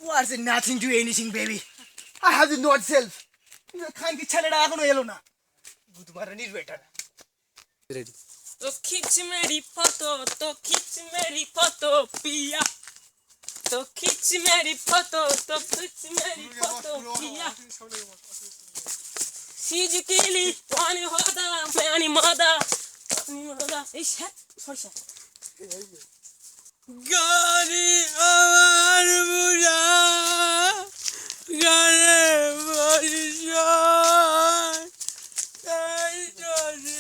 What's nothing to anything, baby? I have the not self. খান কি ছেলেটা এখনো এলো না। বুধবার রানির বেটার। Ready. तो खींच मेरी फोटो पिया तो खींच मेरी फोटो पिया Sijikili wani hoda mani moda ish sorry Gani amar buja gane barisha ai jodi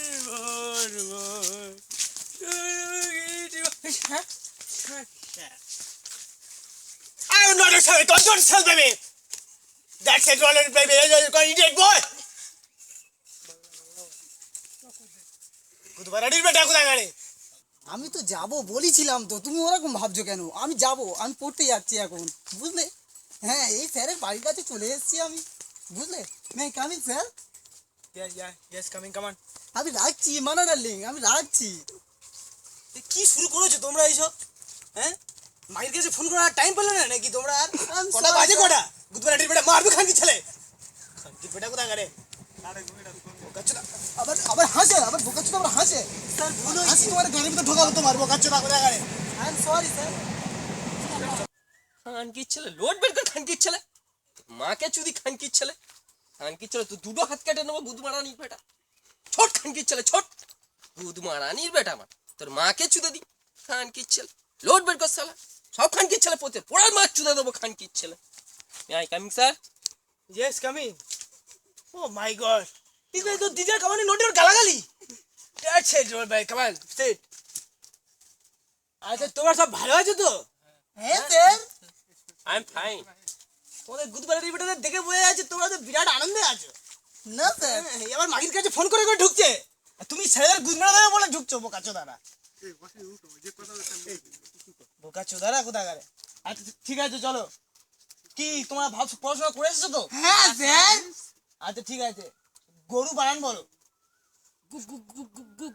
I'm not a sorry, don't tell me. That's it, Roland, baby. You're going to idiot boy. বুধবার রানির বেটা কোথায় গেলে? আমি তো যাব বলেছিলাম তো, তুমি ওরকম ভাবছো কেন? আমি যাব, আমি পড়তে যাচ্ছি এখন, বুঝলে? হ্যাঁ, এই স্যারের বাড়ির কাছে চলে এসেছি আমি, বুঝলে? May coming sir? Yes, coming, come on. আমি রাখছি মানা ডার্লিং, আমি রাখছি। কি শুরু করেছো তোমরা এইসব? হ্যাঁ, মায়ের কাছে ফোন করার টাইম পেলে না নাকি তোমরা? আর কটা বাজে কটা? বুধবার রানির বেটা মারবে খানকি ছেলে। খানকি বেটা কোথায় গেলে? আবার আবার হাসে, আবার বোকাচ্ছো, আবার হাসে। স্যার ভুল হয়েছে, তোমার গাড়ির ভিতরে ঢোকাবো তো মারবো কাচ্চো না কোথায় গেলে? I am sorry sir. খান কি ছেলে লোড বের কর খান কি ছেলে মাকে চুদি খান কি ছেলে তো দুটো হাত কেটে নেবো বুধমারানির বেটা ছোট খান কি ছেলে ছোট বুধমারানির বেটা আমার তোর মাকে চুদে দি খান কি ছেলে লোড বের কর শালা সব খান কি ছেলে পোতে পোড়ার মাছ চুদে দেবো খান কি ছেলে I coming sir Yes, coming. Oh my God. This is the DJ coming in note গালাগালি. That's it, roll by. Come on, sit. আচ্ছা তোমার সব ভালো আছে তো? হ্যাঁ স্যার। আই এম ফাইন তোমাদের গুদবারের ভিডিওটা দেখে বোঝা যাচ্ছে তোমরা তো বিরাট আনন্দে আছো। না স্যার, এবার মাগির কাছে ফোন করে ঢুকছে। আর তুমি ছেলেদের গুদমারা দেবে বলে ঢুকছো বোকাচো দাদা। বোকাচো দাদা কোথায় গেলে? আচ্ছা ঠিক আছে চলো। কি তোমরা পড়াশোনা করে এসেছো তো? হ্যাঁ স্যার। আচ্ছা ঠিক আছে। গরু বানান বলো। গু গু গু গু গু